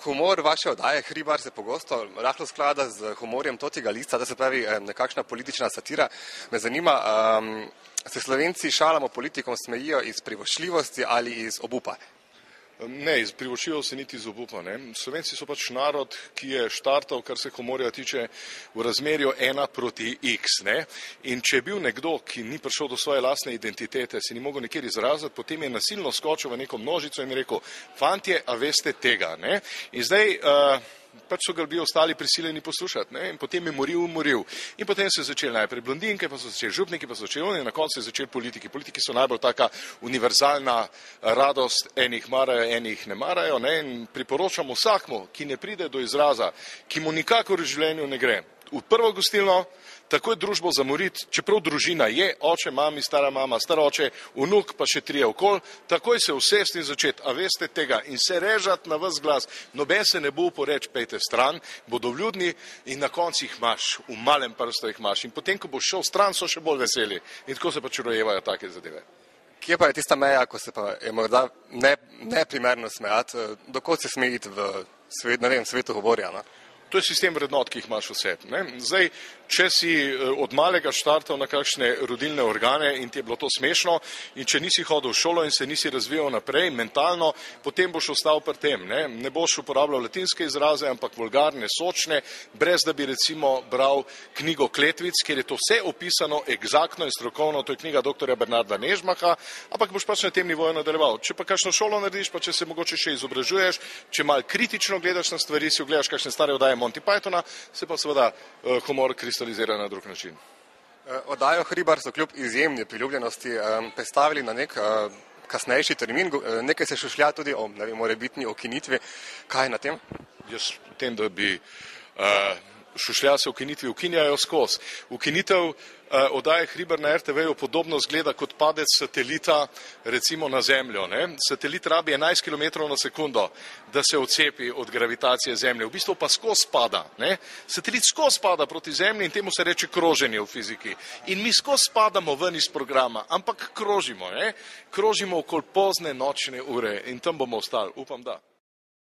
Humor vaše oddaje Hribar se pogosto rahlo sklada z humorjem Totega lista, da se pravi nekakšna politična satira. Me zanima, se Slovenci šalamo politikom smejijo iz privoščljivosti ali iz obupa? Ne, iz privoščljivosti se niti iz obupa. Slovenci so pač narod, ki je štartal, kar se humorja tiče, v razmerju 1:x. In če je bil nekdo, ki ni prišel do svoje lastne identitete, se ni mogel nikjer izraziti, potem je nasilno skočil v neko množico in rekel, fantje, a veste tega. In zdaj pač so ga bili ostali prisiljeni poslušati in potem je moril. In potem so začeli najprej blondinke, pa so začeli župniki, pa so začeli oni, na koncu je začeli politiki. Politiki so najbolj taka univerzalna radost, enih marajo, enih ne marajo. In priporočamo vsakmu, ki ne pride do izraza, ki mu nikakor v življenju ne gre, v prvo gostilno, takoj družbo zamoriti, čeprav družina je, oče, mami, stara mama, star oče, vnuk, pa še 3 okoli, takoj se usesti in začeti, a veste tega, in se režati na ves glas, noben se ne bo poreč, pejte stran, bodo vljudni in na koncu jih imaš, v malem prstu jih imaš in potem, ko boš šel stran, so še bolj veseli in tako se pač rojevajo take zadeve. Kje pa je tista meja, ko se pa je morda neprimerno smejati, dokot se smejiti v svetu humorja? To je sistem vrednot, ki jih imaš vse. Zdaj, če si od malega štartal na kakšne rodilne organe in ti je bilo to smešno in če nisi hodil v šolo in se nisi razvijal naprej mentalno, potem boš ostal pri tem. Ne boš uporabljal latinske izraze, ampak vulgarne, sočne, brez da bi recimo bral knjigo Kletvic, kjer je to vse opisano egzaktno in strokovno, to je knjiga doktorja Bernarda Nežmaha, ampak boš pač na tem nivoju nadaljeval. Če pa kakšno šolo narediš, pa če se mogoče še izobražuješ, če malo kritično gledaš na stvari, si ogledaš kakšne stare oddaje Monty Pythona, se pa seveda humor kristalizira na drug način. Oddajo Hribar so kljub izjemni priljubljenosti predstavili na nek kasnejši termin, nekaj se šušlja tudi o morebitni ukinitvi. Kaj je na tem? Jaz v tem, da bi šušlja se ukinitvi, ukinjajo skozi. Ukinitev oddaje Hribar na RTV-ju podobno zgleda kot padec satelita recimo na Zemljo. Satelit rabi 11 km na sekundo, da se odcepi od gravitacije Zemlje. V bistvu pa skozi pada. Satelit skozi pada proti Zemlji in temu se reče kroženje v fiziki. In mi skozi padamo ven iz programa, ampak krožimo. Krožimo okoli pozne nočne ure in tam bomo ostali. Upam, da.